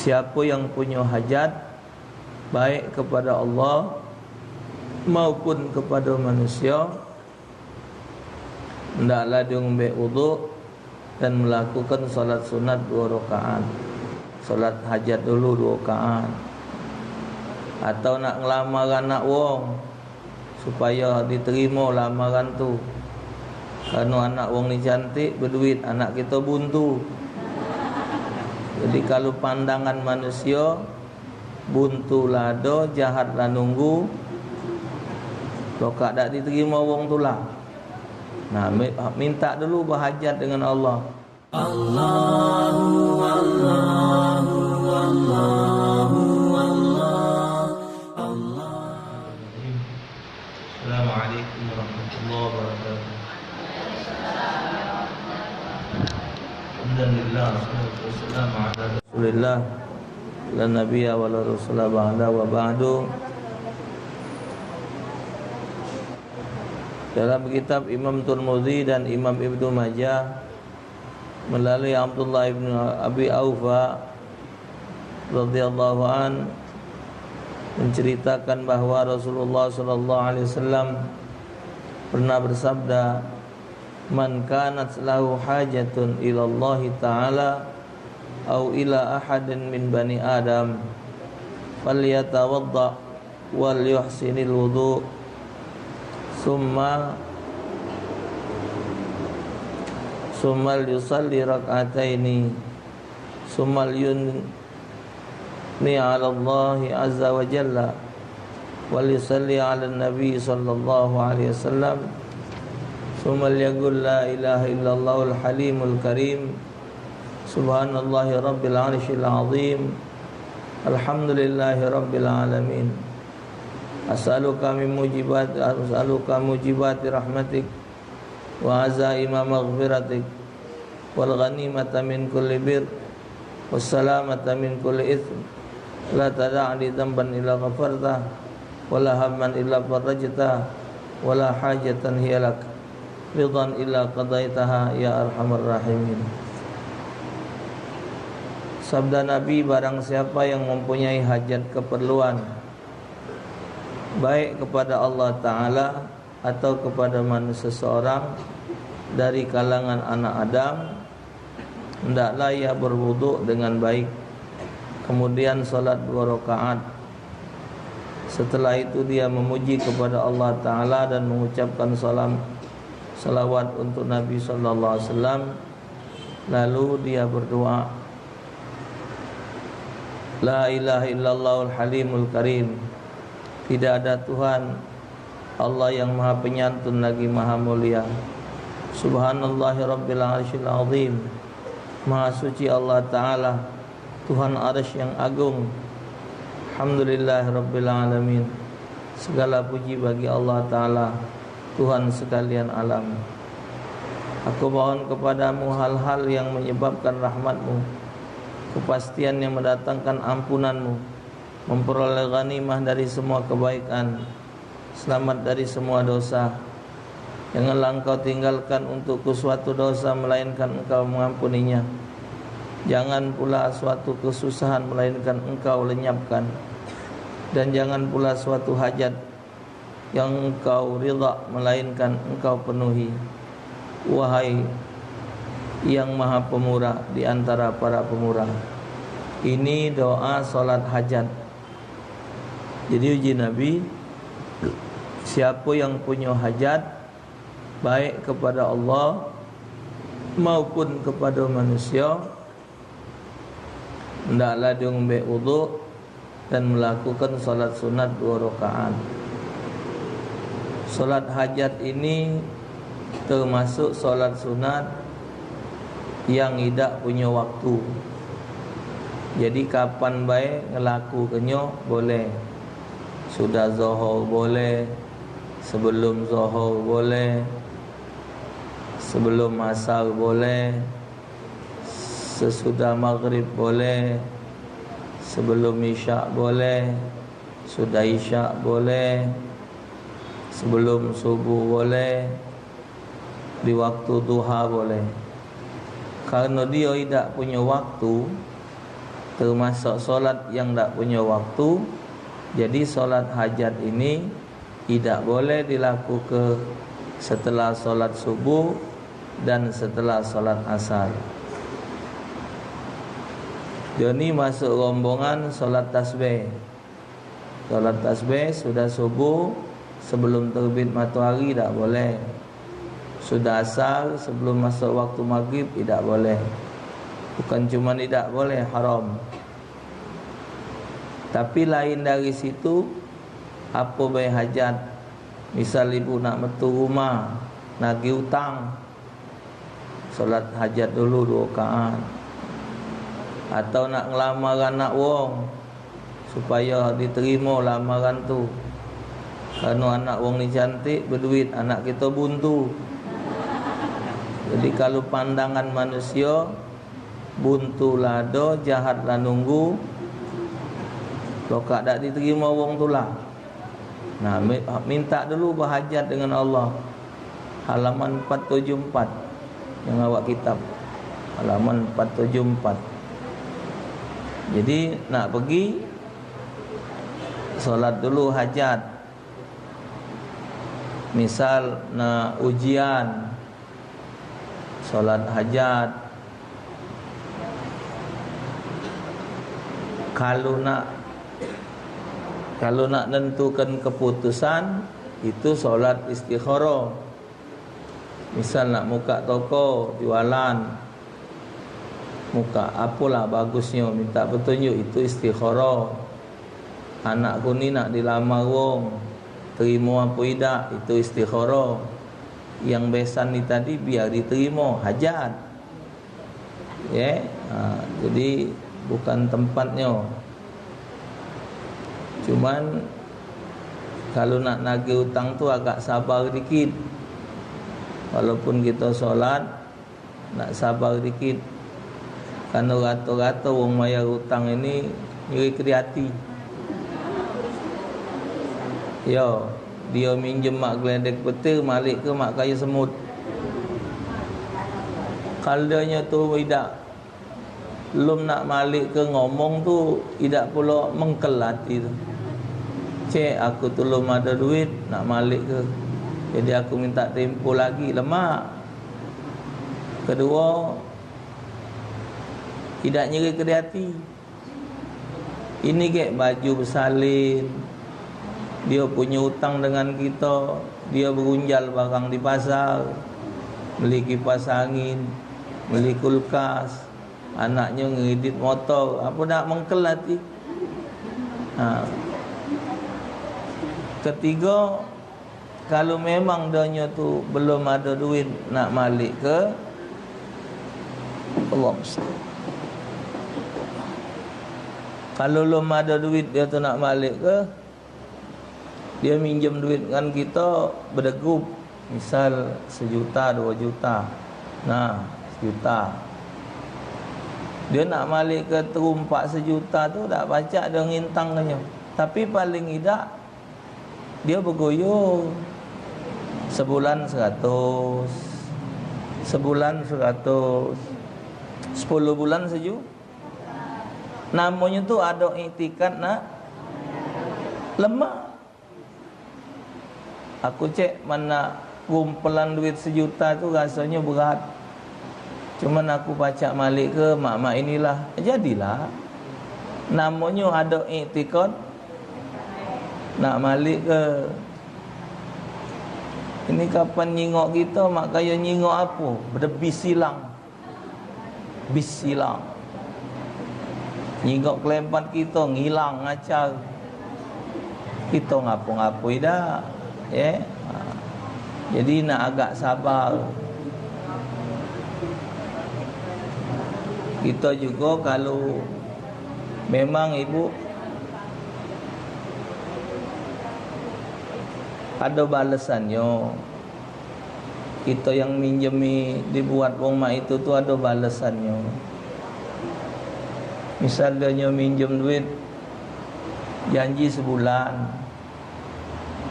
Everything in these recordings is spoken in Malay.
siapa yang punya hajat baik kepada Allah maupun kepada manusia, hendaklah dia mengambil wuduk dan melakukan solat sunat 2 rakaat. Solat hajat dulu 2 rakaat. Atau nak ngelamar anak wong supaya diterima lamaran tu, kerana anak wong ni cantik, berduit, anak kita buntu. Jadi kalau pandangan manusia, buntu lado, jahat lah nunggu, lokak tak diterima wong tu lah. Nah, minta dulu berhajat dengan Allah. Allahu Allahu Allahu Allah Allah. Assalamualaikum warahmatullahi wabarakatuh. Alhamdulillah, wassalamu ala Rasulillah, la nabiyya wa la rasula ba'da wa ba'du. Dalam kitab Imam Tirmidzi dan Imam Ibnu Majah melalui Abdullah ibn Abi Aufa radhiyallahu an menceritakan bahawa Rasulullah sallallahu alaihi wasallam pernah bersabda, "Man kanat lahu hajatun ila Allah taala au ila ahadin min bani Adam falyatawadda wal yuhsinil wudu summa yusalli rak'ataini summa yunni ala Allah azza wa jalla wal yusalli ala nabi sallallahu alaihi wasallam summa yaqul la ilaha illallah al halimul karim subhanallahi rabbil arsyil azim alhamdulillahi rabbil alamin as'aluka mujibati rahmatik wa azaima maghfiratik wal ghanimata min kulli bir was salamata min kulli itsm la tada'li dhanban illa ghafartah wala hamman illa farajtah wala hajatan hiya lak ridan illa qadaitaha ya arhamar rahimin. Sabda Nabi, barang siapa yang mempunyai hajat keperluan baik kepada Allah Ta'ala atau kepada manusia seseorang dari kalangan anak Adam, hendaklah ia berwuduk dengan baik, kemudian solat 2 rakaat. Setelah itu dia memuji kepada Allah Ta'ala dan mengucapkan salawat untuk Nabi Sallallahu Alaihi Wasallam. Lalu dia berdoa, La ilaha illallahul halimul karim, tidak ada Tuhan Allah yang maha penyantun lagi maha mulia. Subhanallahi rabbil arsyil azim, maha suci Allah Ta'ala, Tuhan arsy yang agung. Alhamdulillah rabbil alamin, segala puji bagi Allah Ta'ala, Tuhan sekalian alam. Aku mohon kepadamu hal-hal yang menyebabkan rahmatmu, kepastian yang mendatangkan ampunanmu, memperoleh ghanimah dari semua kebaikan, selamat dari semua dosa. Janganlah engkau tinggalkan untukku suatu dosa melainkan engkau mengampuninya. Jangan pula suatu kesusahan melainkan engkau lenyapkan. Dan jangan pula suatu hajat yang engkau ridha melainkan engkau penuhi. Wahai yang maha pemurah di antara para pemurah. Ini doa solat hajat. Jadi uji Nabi, siapa yang punya hajat baik kepada Allah maupun kepada manusia, hendaklah dia mengambil wuduk dan melakukan solat sunat 2 rakaat. Solat hajat ini termasuk solat sunat yang tidak punya waktu. Jadi kapan baik ngelakukannya boleh. Sudah zuhur boleh, sebelum zuhur boleh, sebelum asar boleh, sesudah maghrib boleh, sebelum isyak boleh, sudah isyak boleh, sebelum subuh boleh, di waktu duha boleh. Karena dia tidak punya waktu, termasuk solat yang tak punya waktu. Jadi solat hajat ini tidak boleh dilakukan setelah solat subuh dan setelah solat asar. Dia ni masuk rombongan solat tasbih. Solat tasbih sudah subuh sebelum terbit matahari tak boleh. Sudah asar sebelum masuk waktu maghrib tidak boleh. Bukan cuma tidak boleh, haram. Tapi lain dari situ, apa baik hajat. Misal ibu nak metu rumah, nagih hutang, solat hajat dulu 2 rakaat. Atau nak ngelamar anak wong supaya diterima lamaran tu. Kerana anak wong ni cantik, berduit, anak kita buntu. Jadi kalau pandangan manusia, buntu lah ada, jahat lah nunggu. Lokak tak diterima wong tu lah. Nah, minta dulu berhajat dengan Allah. Halaman 474 yang awak kitab. Halaman 474. Jadi nak pergi solat dulu hajat. Misal nak ujian, solat hajat. Kalau nak tentukan keputusan, itu solat istikharah. Misal nak buka toko, jualan, muka apalah bagusnya, minta petunjuk, itu istikharah. Anakku ni nak dilamar wong, terima apa tidak, itu istikharah. Yang besan ni tadi biar diterima, hajat. Jadi bukan tempatnya. Cuman kalau nak nagih hutang tu agak sabar dikit. Walaupun kita solat, nak sabar dikit. Kerana rata-rata orang bayar hutang ini nyeri ke hati. Ya, dia minjem mak geledek peta, malik ke mak kaya semut. Kaldanya tu tidak, belum nak malik ke ngomong tu, tidak pula mengkel hati tu. Cik, aku tu belum ada duit, nak malik ke. Jadi aku minta tempoh lagi, lemak. Kedua, tidak nyeri ke hati. Ini ke baju bersalin, dia punya hutang dengan kita, dia berunjal barang di pasar, beli kipas angin, beli kulkas, anaknya ngedit motor, apa nak mengkel hati. Ketiga, kalau memang dia tu belum ada duit nak malik ke, Allah mesti. Kalau belum ada duit dia tu nak malik ke, dia minjem duit dengan kita berdegup. Misal 1 juta, 2 juta. Nah, 1 juta. Dia nak malik ke terumpak 1 juta tu tak pacak dia ngintang kanya. Tapi paling tidak dia bergoyor. Sebulan 100, sebulan 100, 10 bulan 1 juta. Namanya tu ada iktikad nak lemah. Aku cek mana kumpulan duit 1 juta tu rasanya berat. Cuman aku pacak malik ke mak-mak inilah. Jadilah. Namanya ada iktikad nak malik ke. Ini kapan nyingok kita, mak kaya nyingok apa? Berdebis silang. Bis silang. Nyingok kelempat kita, ngilang, ngacar. Kita ngapu-ngapui dah. Jadi nak agak sabar. Kita juga kalau memang ibu ada balasannya. Kita yang minjemi dibuat wong mak itu tu ada balasannya. Misal dia minjem duit, janji sebulan,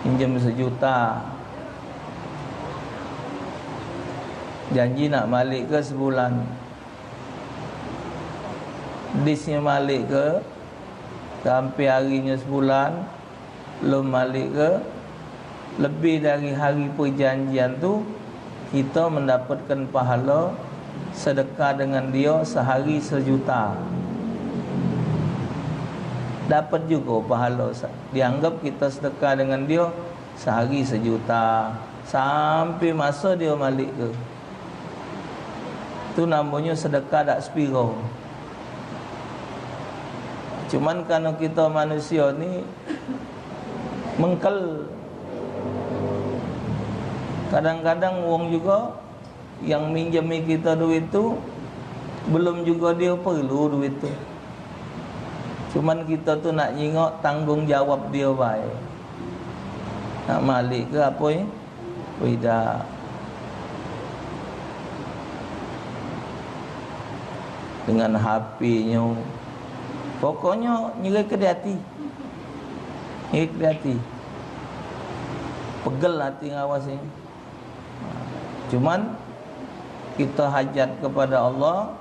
minjem 1 juta, janji nak balik ke sebulan. Disnya malik ke, sampai harinya sebulan belum malik ke, lebih dari hari perjanjian tu, kita mendapatkan pahala sedekah dengan dia sehari 1,000,000. Dapat juga pahala. Dianggap kita sedekah dengan dia sehari 1,000,000 sampai masa dia malik ke. Itu namanya sedekah tak sepiro. Cuman kerana kita manusia ni mengkel, kadang-kadang wong juga yang minjami kita duit tu belum juga dia perlu duit tu. Cuman kita tu nak nyingok tanggungjawab dia baik. Nak malik ke apa ni? Tidak. Dengan HP-nya. Pokoknya nyeri ke hati. Nyeri ke hati. Pegel hati ngawas ni. Cuman kita hajat kepada Allah,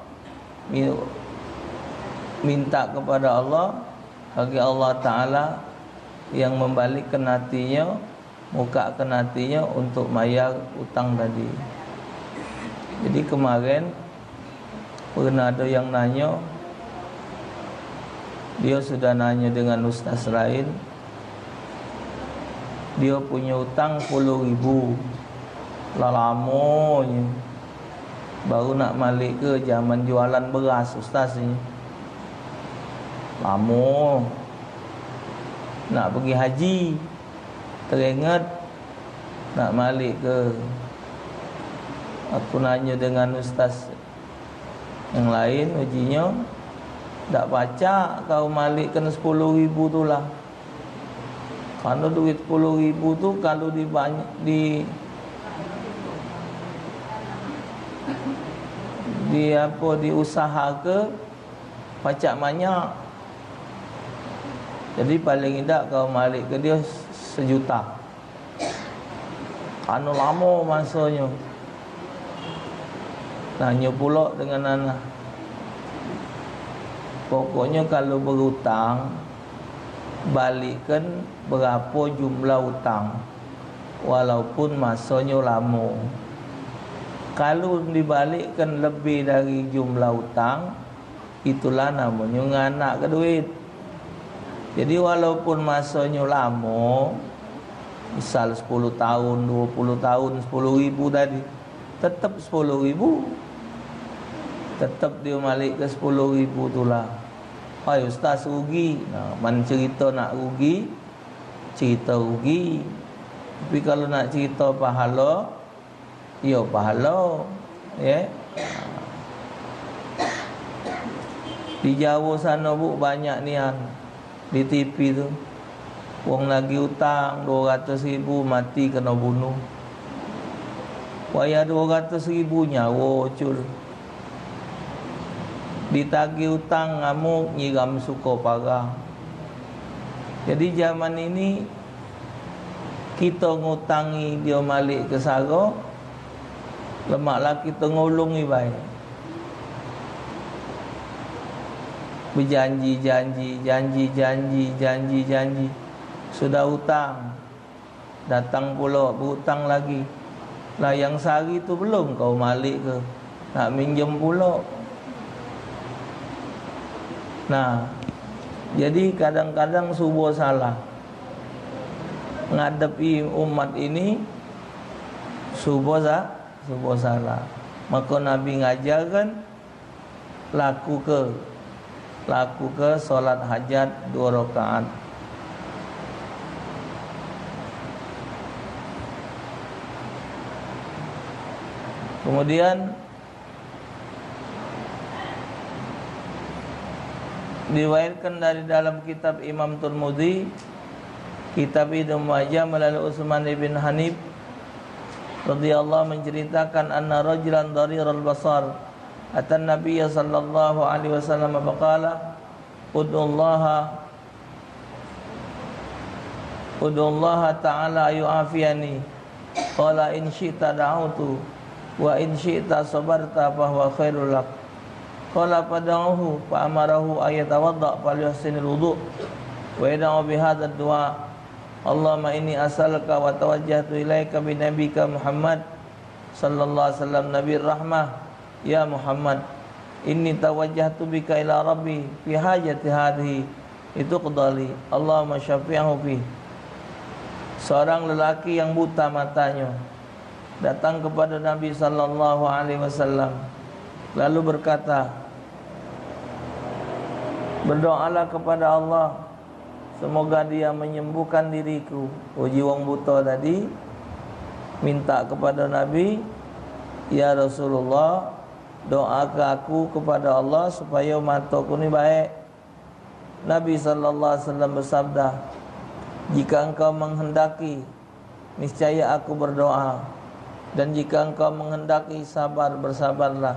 minta kepada Allah, bagi Allah Ta'ala yang membalikkan hatinya, mukakan hatinya untuk bayar utang tadi. Jadi kemarin pernah ada yang nanya, dia sudah nanya dengan ustaz lain, dia punya utang 10,000, lamanya baru nak balik ke zaman jualan beras ustaz ni. Lama nak pergi haji, teringat nak balik ke. Aku nanya dengan ustaz yang lain, ujinya tak baca kau malikkan 10,000 tu lah. Kalau duit 10,000 tu kalau diusaha ke pacak banyak. Jadi paling tidak kau malik ke dia 1,000,000. Anu lama masanya. Tanya pula dengan anak, pokoknya kalau berhutang, balikkan berapa jumlah hutang, walaupun masanya lama. Kalau dibalikkan lebih dari jumlah hutang, itulah namanya nganak ke duit. Jadi walaupun masanya lama, misal 10 tahun, 20 tahun, 10,000 tadi, tetap 10,000. Tetap dia balik ke 10,000 tu lah. Hai ustaz rugi. Mana cerita nak rugi, cerita rugi. Tapi kalau nak cerita pahala, ya pahala. Ya. Di Jawa sana bu banyak nian. Di TV tu wong lagi hutang 200,000, mati kena bunuh. Waya 200,000 nyawa cur. Ditagih hutang ngamuk, nyiram suka parah. Jadi zaman ini kita ngutangi dia balik ke sara, lemaklah kita ngolongi baik. Berjanji-janji, janji-janji. Sudah hutang, datang pula berhutang lagi. Lah yang sehari tu belum kau balik ke, nak minjem pula. Nah, jadi kadang-kadang subuh salah ngadepi umat ini, subuh salah. Maka Nabi ngajarkan laku ke solat hajat 2 rakaat. Kemudian diriwayatkan dari dalam kitab Imam Tirmidzi, kitab Ibnu Majah melalui Utsman bin Hanif radhiyallahu menceritakan anna rajulan dhariral basar atan Nabiy sallallahu alaihi wasallam faqala ud'ullaha ta'ala yu'afiyani qala in syi'ta da'utu wa in syi'ta sabarta fa huwa khairul lak. qala fad'uhu fa amarahu ayatawadda falyahsinil wudu' wa yad'u bihadha ad-du'a Allahumma inni as'aluka wa tawajjahtu ilaika bi nabiyyika Muhammad sallallahu alaihi wasallam nabiyir rahmah ya Muhammad inni tawajjahtu bika ila rabbi fi hajati hadhihi itu qadali Allahumma syafi'hu fi. Seorang lelaki yang buta matanya datang kepada Nabi sallallahu alaihi wasallam lalu berkata, berdoalah kepada Allah semoga dia menyembuhkan diriku. Uji wong buta tadi minta kepada Nabi, ya Rasulullah, doakan aku kepada Allah supaya mataku ni baik. Nabi sallallahu alaihi wasallam bersabda, jika engkau menghendaki, niscaya aku berdoa. Dan jika engkau menghendaki sabar, bersabarlah.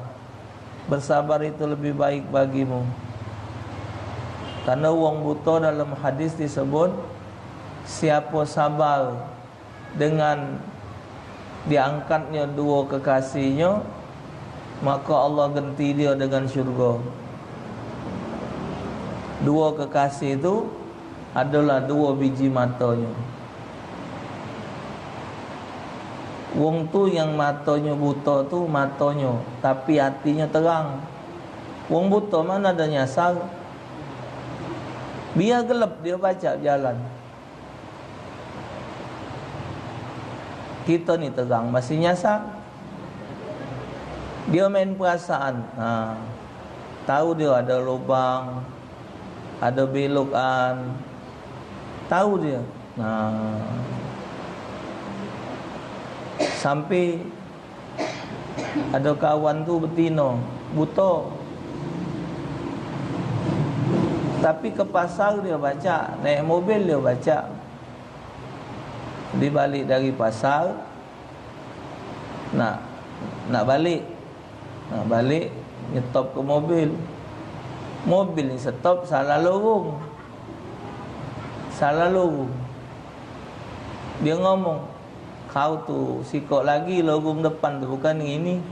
Bersabar itu lebih baik bagimu. Karena wong buta dalam hadis disebut, siapa sabar dengan diangkatnya dua kekasihnya, maka Allah ganti dia dengan syurga. Dua kekasih itu adalah dua biji matanya. Wong tu yang matanya buta tu matanya, tapi hatinya terang. Wong buta mana ada nyasar. Biar gelap dia baca jalan. Kita ni terang masih nyasar. Dia main perasaan. Tahu dia ada lubang, ada belokan, tahu dia. Sampai ada kawan tu betina buta, tapi ke pasar dia baca, naik mobil dia baca. Dia balik dari pasar, nak balik nyetop ke mobil. Mobil ni stop salah lorong. Dia ngomong, kau tu sikok lagi lorong depan tu, bukan ini.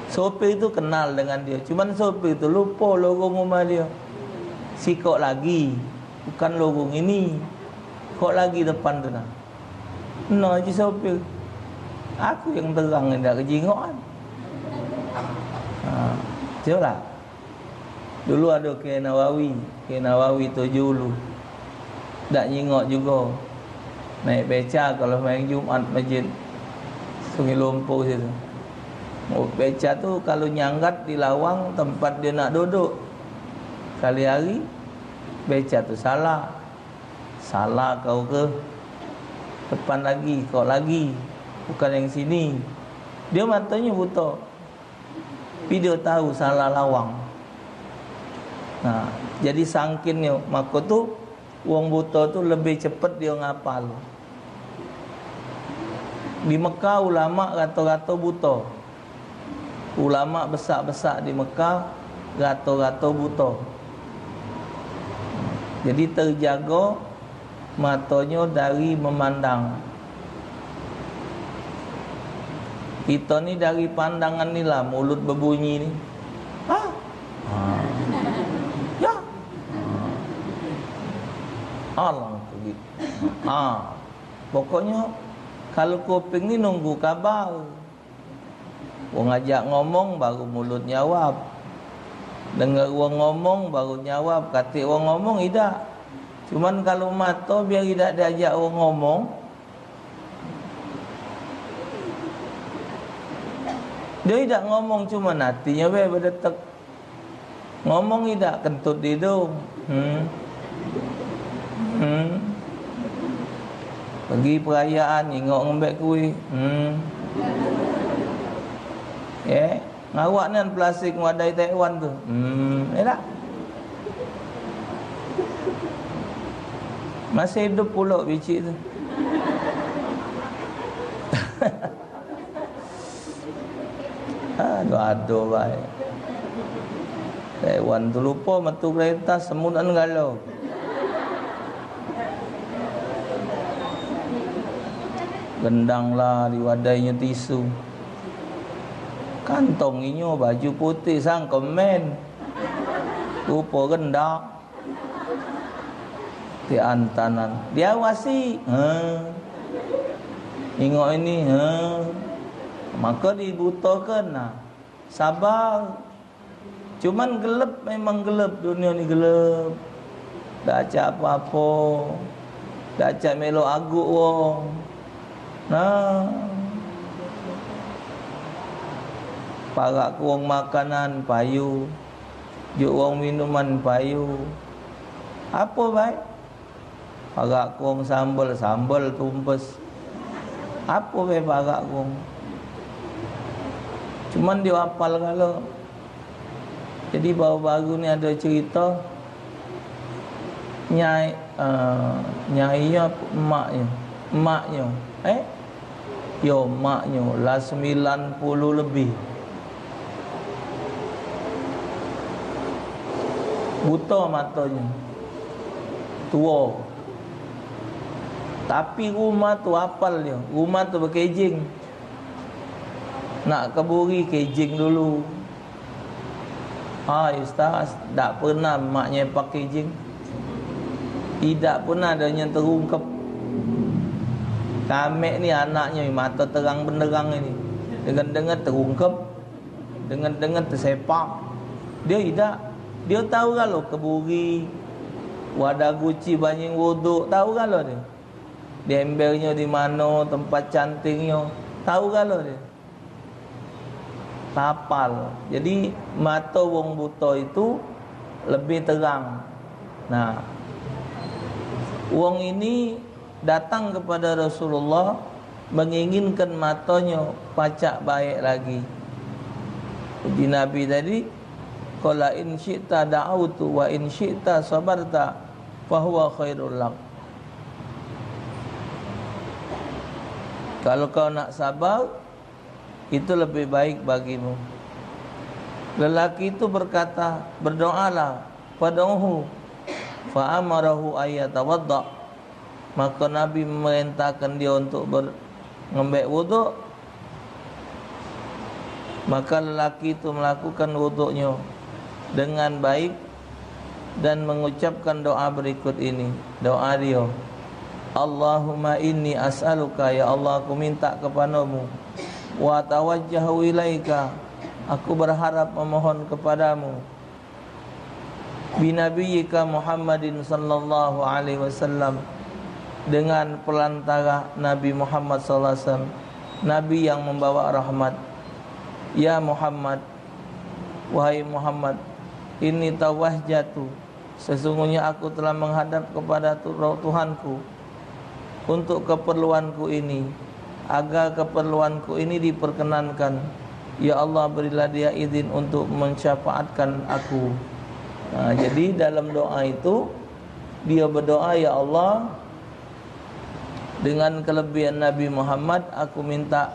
Sopir tu kenal dengan dia, cuman sopir tu lupa lorong rumah dia. Sikok lagi, bukan lorong ini. Kok lagi depan tu nak. Nah je sopir. Aku yang terang ni dah kejingokan. Itulah. Dulu ada Kiai Nawawi 7 Ulu. Tak nyingok juga. Naik beca kalau main Jumaat masjid Sungai Lumpur situ. Beca tu kalau nyanggat di lawang tempat dia nak duduk. Kali hari beca tu salah kau ke depan lagi, kau lagi, bukan yang sini. Dia matanya buta, tapi dia tahu salah lawang. Jadi sangkinnya, maka tu wong buta tu lebih cepat dia ngapal. Di Mekah ulama rata-rata buta. Ulama besar-besar di Mekah rata-rata buta. Jadi terjaga matanya dari memandang. Kita ni dari pandangan ni lah mulut berbunyi ni. Ya. Allah tu. Pokoknya kalau kuping ni nunggu kabar. Orang ajak ngomong baru mulut jawab. Dengar orang ngomong baru jawab. Kata orang ngomong tidak. Cuman kalau mata biar tidak diajak orang ngomong, dia tidak ngomong, cuma hatinya berdetak. Ngomong tidak, kentut di hidung. Pergi perayaan, ingok ngembek kuih. Ngawak nan plastik wadai Taiwan tu. Tak? Masih hidup pula bicik tu. Aduh baik. Taiwan tu lupa metu kereta semudan galau. Gendanglah diwadainya tisu. Kantong inyo baju putih sang komen. Rupa rendak. Di antanan. Dia awasi. Tengok ini. Maka dibutakan. Sabar. Cuman gelap, memang gelap. Dunia ni gelap. Tak acak apa-apa. Tak acak melok aguk wong. Parak wong makanan payu. Juk wong minuman payu. Apa baik? Parak wong sambal tumpes. Apa baik parak wong? Cuman dia hafal kalau. Jadi baru-baru ni ada cerita nyainya emaknya emaknya lah 90 lebih. Buta matanya. Tua. Tapi rumah tu hafal dia. Rumah tu berkejing. Nak keburi kejing dulu. Ustaz, tak pernah maknya pakai kejing. Tidak pernah adanya terungkap. Kamek ni anaknya mata terang benderang ini. Dengan-dengan terungkap. Dengan-dengan tersepak. Dia tidak. Dia tahu kalau keburi, wadah guci banyak wuduk, tahu kalau dia. Dembelnya di mana, tempat cantiknya, tahu kalau dia. Hafal. Jadi mata wong buta itu lebih terang. Nah, wong ini datang kepada Rasulullah menginginkan matanya pacak baik lagi. Jadi Nabi tadi, qala in syi'ta da'autu wa in syi'ta sabarta fahuwa khairul lak. Kalau kau nak sabar, itu lebih baik bagimu. Lelaki itu berkata, berdoalah fad'uhu fa amarahu ayatawadda. Maka Nabi memerintahkan dia untuk mengambil wuduk. Maka lelaki itu melakukan wuduknya dengan baik dan mengucapkan doa berikut ini. Doa dia, Allahumma inni as'aluka, ya Allah aku minta kepadamu, wa tawajjahu ilaika, aku berharap memohon kepadamu, binabiyyika Muhammadin sallallahu alaihi wasallam, dengan pelantara Nabi Muhammad sallallahu alaihi wasallam, Nabi yang membawa rahmat. Ya Muhammad, wahai Muhammad, ini tawajjatu, sesungguhnya aku telah menghadap kepada Tuhanku untuk keperluanku ini, agar keperluanku ini diperkenankan. Ya Allah, berilah dia izin untuk mensyafaatkan aku. Jadi dalam doa itu dia berdoa, ya Allah, dengan kelebihan Nabi Muhammad, aku minta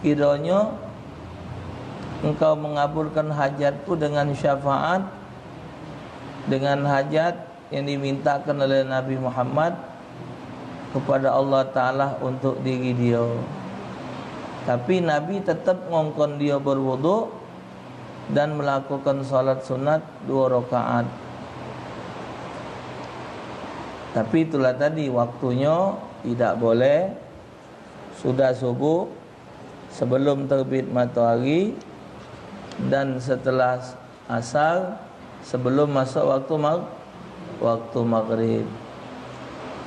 kiranya Engkau mengabulkan hajatku dengan syafaat, dengan hajat yang dimintakan oleh Nabi Muhammad kepada Allah Ta'ala untuk diri dia. Tapi Nabi tetap ngongkon dia berwuduk dan melakukan salat sunat 2 rakaat. Tapi itulah tadi, waktunya tidak boleh sudah subuh, sebelum terbit matahari, dan setelah asar, sebelum masuk waktu maghrib.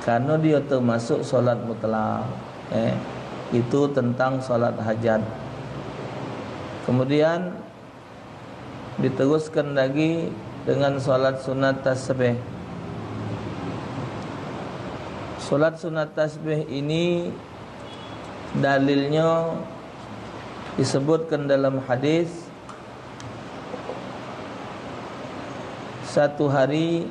Karena dia termasuk solat mutlak. Itu tentang solat hajat. Kemudian diteruskan lagi dengan solat sunat tasbih. Solat sunat tasbih ini dalilnya disebutkan dalam hadis, satu hari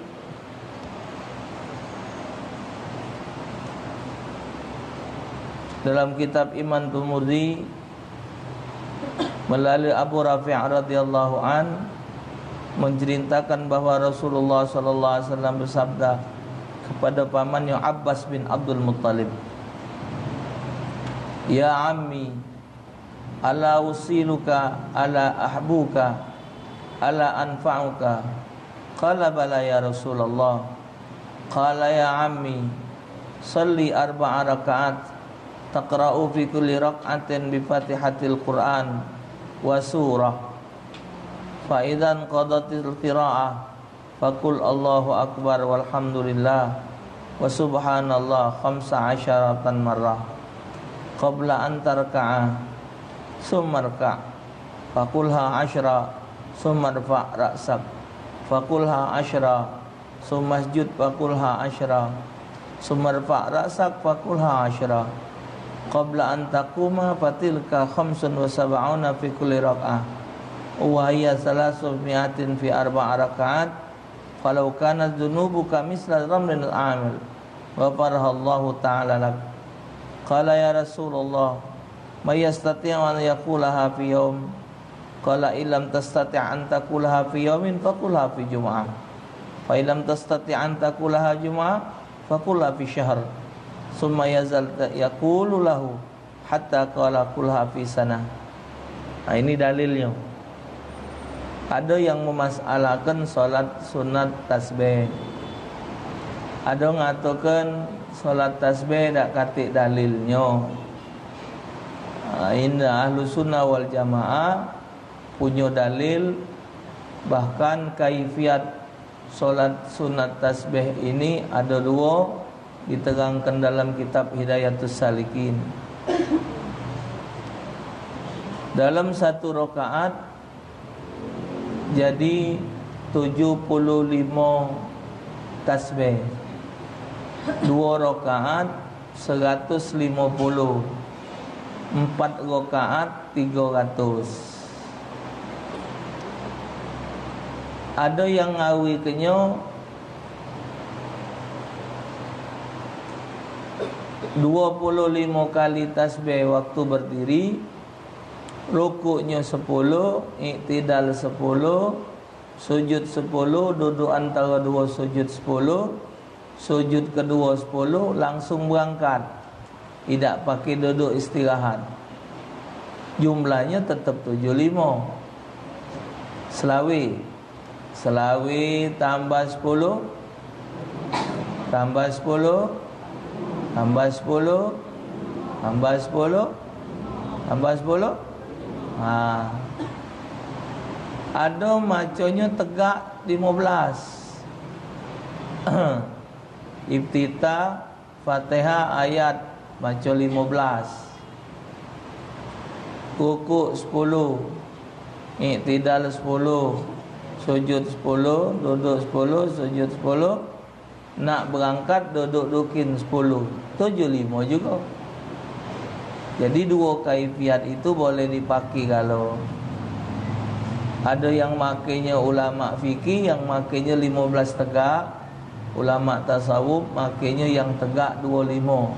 dalam kitab Iman Tumurdi melalui Abu Rafi' radhiyallahu an menceritakan bahwa Rasulullah sallallahu alaihi wasallam bersabda kepada pamannya Abbas bin Abdul Muttalib, ya ammi ala usiluka ala ahbuka ala anfa'uka. Qala bala ya Rasulullah. Qala ya ammi salli 4 rakaat taqra'u fi kulli rak'atin bi Fatihatil Qur'an wa surah. Fa idzan qadatil qira'ah faqul Allahu akbar walhamdulillah wa subhanallah 15 marrah qabla an tarka'a summa rka' faqulha 10 summa rfa' ra'sak faqulha 10 summa isjud faqulha 10 summa rfa' ra'sak faqulha 10 qabla an taquma fatilka 75 fi kulli rak'ah wa hiya 300 fi 4 rakaat falau kanat dhunubuka misla ramlin al-amil ghafaraha Allah ta'ala lak. Qala ya Rasulullah may yastati' an yaqulaha fi yawm. Qala illam tastati' an taqulaha fi yawmin faqulha fi jum'ah. Fa illam tastati' an taqulaha jum'ah faqulha fi syahr. Summa yazal yaqulu lahu hatta qala qulha fi sanah. Nah, ini dalilnya. Ada yang memasalahkan solat sunat tasbih. Ada ngatakan solat tasbih dak katik dalilnya. Ini ahlu sunnah wal jamaah punya dalil, bahkan kaifiat solat sunat tasbih ini ada 2 diterangkan dalam kitab Hidayatus Salikin. Dalam 1 rakaat jadi 75 tasbih. 2 rakaat 150. 4 rakaat 300. Ada yang ngawi kenyo 25 kali tasbih waktu berdiri, rukuknya 10, iktidal 10, sujud 10, duduk antara 2 sujud 10, sujud kedua 10, langsung berangkat. Tidak pakai duduk istirahat. Jumlahnya tetap 75. Selawi tambah 10 tambah 10 tambah 10 tambah 10 tambah 10. Ada macamnya tegak 15. Iftitah Fatihah ayat baca 15. Rukuk 10, iktidal 10, sujud 10, duduk 10, sujud 10, nak berangkat duduk-dukin 10, 75 juga. Jadi 2 kaifiat itu boleh dipakai. Kalau ada yang makainya ulama fikih, yang makainya 15 tegak, ulama tasawuf makainya yang tegak 25.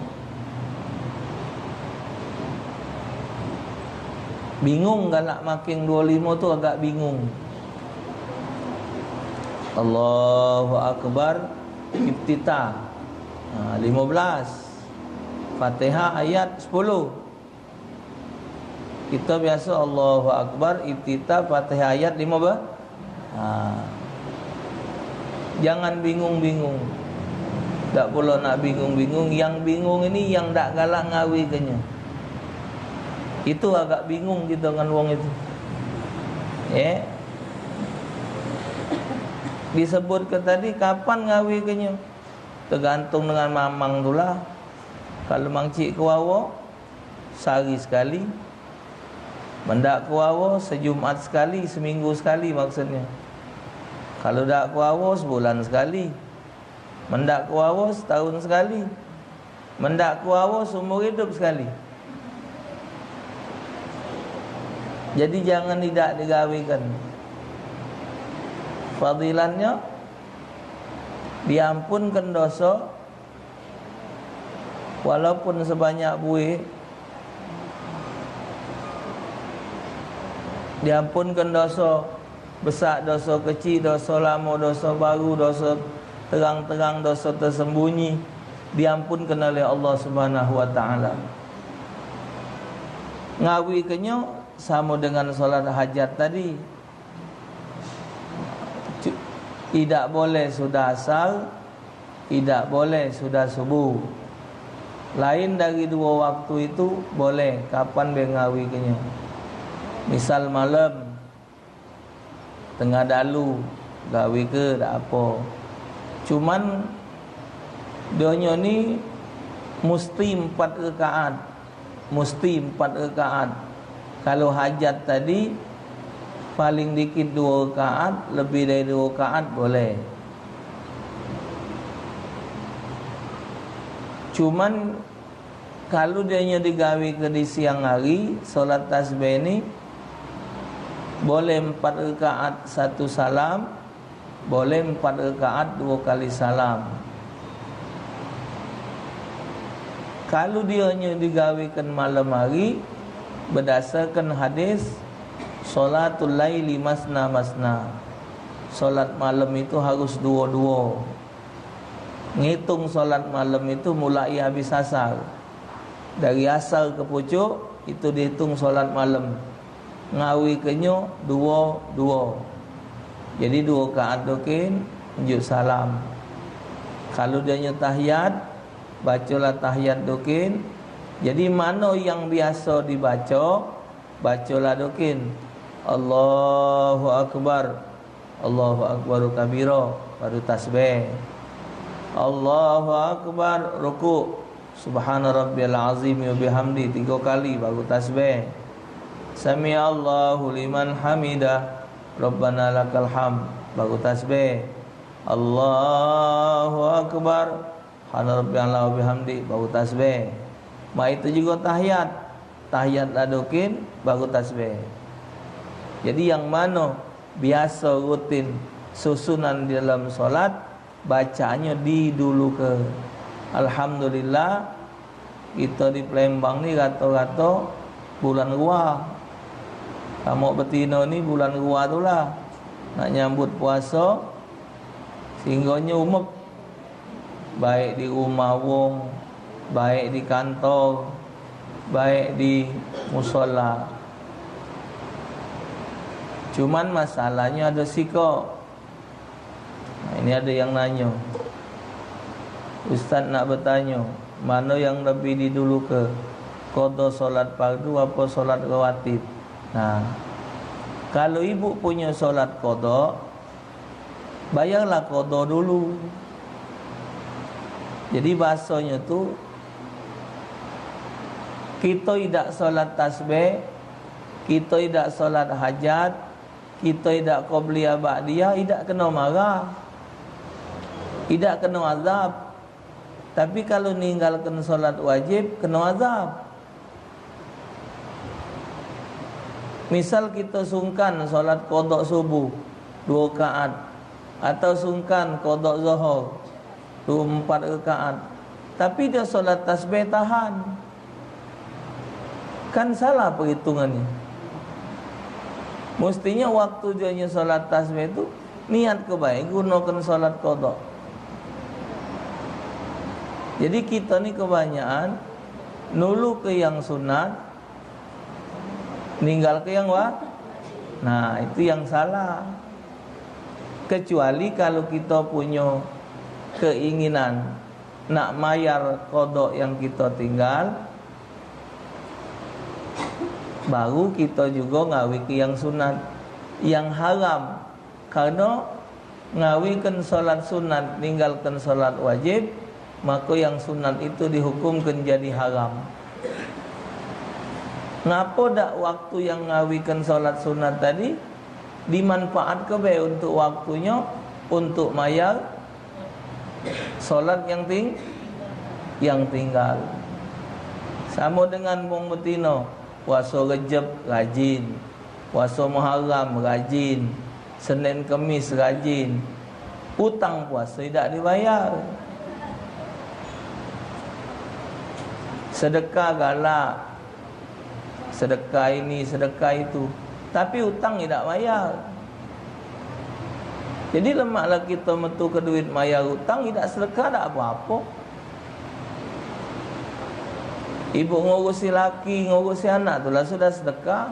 Bingung kan nak makin 25 tu, agak bingung. Allahu Akbar iftitah 15, Fatihah ayat 10. Kita biasa Allahu Akbar iftitah Fatihah ayat 15. Jangan bingung-bingung. Tak pula nak bingung-bingung. Yang bingung ini yang tak galak ngawi kenya. Itu agak bingung kita dengan wong itu. Disebutkan tadi kapan ngawi kenya, tergantung dengan mamang itulah. Kalau mangcik ke wawa sehari sekali, mendak ke wawa sejumat sekali, seminggu sekali maksudnya. Kalau dak ke wawa sebulan sekali, mendak ke wawa setahun sekali, mendak ke wawa seumur hidup sekali. Jadi jangan tidak digawikan. Fadilannya diampunkan dosa walaupun sebanyak buih. Diampunkan dosa besar, dosa kecil, dosa lama, dosa baru, dosa terang-terang, dosa tersembunyi, diampunkan oleh Allah Subhanahu wa taala. Ngawi kenyo sama dengan solat hajat tadi. Tidak boleh sudah asar, tidak boleh sudah subuh. Lain dari dua waktu itu boleh. Kapan be ngawi kenyo? Misal malam, tengah dalu, gawi ke tak apa. Cuman donyo ni mesti 4 rakaat. Mesti 4 rakaat. Kalau hajat tadi paling dikit 2 rakaat, lebih dari 2 rakaat boleh. Cuman kalau dia digawe ke di siang hari, solat tasbih ni boleh 4 rakaat 1 salam, boleh 4 rakaat 2 kali salam. Kalau dia hanya digawikan malam hari, berdasarkan hadis solatul laili masna masna, solat malam itu harus 2-2. Ngitung solat malam itu mulai habis asar. Dari asar ke pucuk itu dihitung solat malam. Ngawi kenyo 2-2. Jadi 2 rakaat dokin, tunjuk salam. Kalau dia nya tahiyat, bacalah tahiyat dokin. Jadi mana yang biasa dibaca, bacalah dokin. Allahu akbar, Allahu akbar kabira, baru tasbih. Allahu akbar, ruku', subhana rabbiyal azim wa bihamdi 3 kali, baru tasbih. Sami Allahu liman hamidah, rabbana lakal hamd, baru tasbih. Allahu akbar, subhana rabbiyal wa bihamdi, baru tasbih. Mak itu juga tahiyat. Tahiyat ladokin, baru tasbih. Jadi yang mana biasa rutin susunan di dalam solat, bacanya didulu ke. Alhamdulillah, kita di Palembang ni rata-rata bulan Rua. Kamu betina ni bulan Rua tu lah, nak nyambut puasa, sehingga umek. Baik di rumah wong, baik di kantor, baik di musola. Cuman masalahnya ada sikap. Ini ada yang nanya, Ustaz nak bertanya, mana yang lebih didulu ke? Qada solat fardu apa solat rawatib? Nah, kalau ibu punya solat qada, bayarlah qada dulu. Jadi bahasanya tu, kita tidak solat tasbih, kita tidak solat hajat, kita tidak qabliyah ba'diyah, tidak kena marah, tidak kena azab. Tapi kalau ninggalkan solat wajib, kena azab. Misal kita sungkan solat qada subuh 2 rakaat, atau sungkan qada zuhur 4 rakaat, tapi dia solat tasbih tahan, kan salah perhitungannya. Mestinya waktu dia solat tasbih itu niat kebaik, gunakan solat qada. Jadi kita ni kebanyakan nulu ke yang sunat, ninggal ke yang wajib. Nah, itu yang salah. Kecuali kalau kita punya keinginan nak mayar qada yang kita tinggal, baru kita juga ngawi ke yang sunat. Yang haram, karena ngawikan solat sunat, ninggalkan solat wajib, maka yang sunat itu dihukumkan jadi haram. Ngapa dak waktu yang ngawikan solat sunat tadi dimanfaat ke be untuk waktunya untuk mayar solat yang tinggal. Sama dengan wong betina, puasa Rejab rajin, puasa Muharram rajin, Senin Kemis rajin, hutang puasa tidak dibayar. Sedekah galak, sedekah ini, sedekah itu, tapi hutang tidak bayar. Jadi lemaklah kita metu ke duit mayar hutang, tidak sedekah, tak apa-apa. Ibu ngurusi laki, ngurusi anak tu lah sudah sedekah.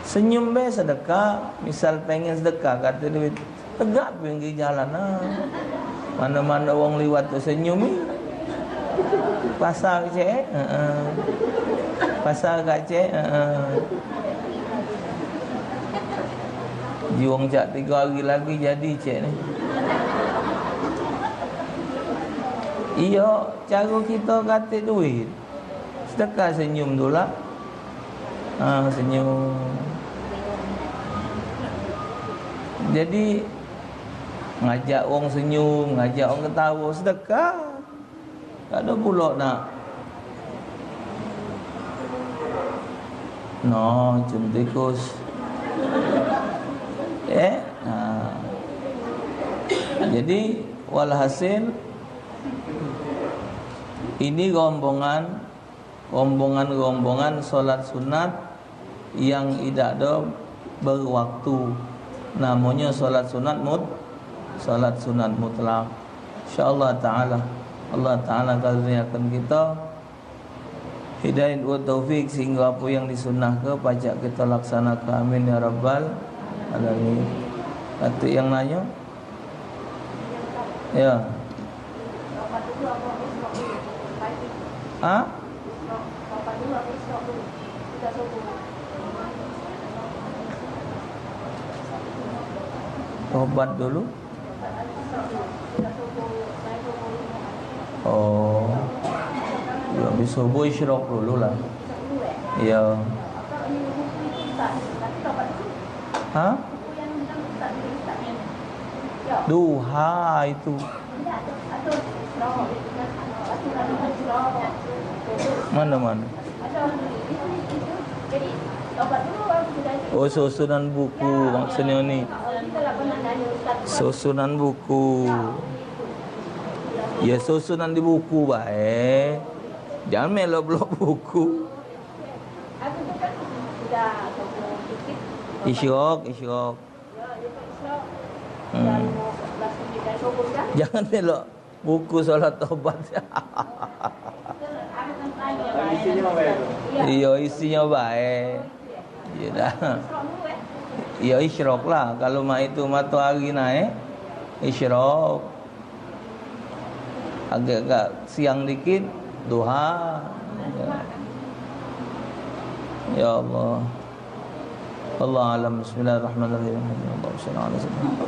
Senyum be sedekah. Misal pengen sedekah, kata duit, tegak pinggir jalan lah. Mana-mana orang liwat tu senyum ni. Pasar cik, pasar kat cik, Jiwang cak 3 hari lagi jadi cik ni. Iya, cara kita kata duit, sedekah senyum tu lah. Senyum. Jadi ngajak orang senyum, ngajak orang ketawa, sedekah. Tak ada pula nak cium tikus. Jadi walhasil ini rombongan solat sunat yang tidak ada berwaktu. Namanya solat sunat mutlak. InsyaAllah ta'ala Allah Ta'ala karuniakan kita hidayah wa taufik sehingga apa yang disunnah ke pajak kita laksanakan. Amin ya rabbal alamin. Kata yang nanya, ya. Tobat dulu. Oh, ya habis subuh isyraq dulu lah. Ya. Duha itu. Mana? Oh, susunan buku maksudnya ni. Susunan buku. Ya, susunan di buku baik. Jangan melok blok buku. Isyraq. Jangan melok buku solat taubat. Iya, isinya baik. Ya dah. Ya isyraq lah. Kalau itu matahari naik, isyraq. Agak-agak siang dikit, duha. Ya Allah. Allah alam. Bismillahirrahmanirrahim. Allahumma shalli ala sayyidina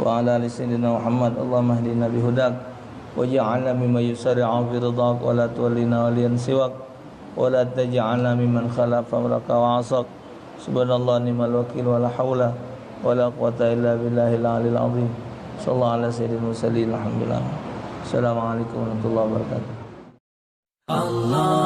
wa ala ali sayyidina Muhammad. Allahumma hdina bihudak waj'alna mimman yusari'u fi ridhak wa la tuwallina waliyan siwak wa la taj'alna mimman khalafa amraka wa 'asak. Subhanallah ni'mal wakil wa la haula wa la quwwata illa billahil aliyil azim. Sallallahu ala sayyidil mursalin. Alhamdulillah. Assalamualaikum warahmatullahi wabarakatuh. Allah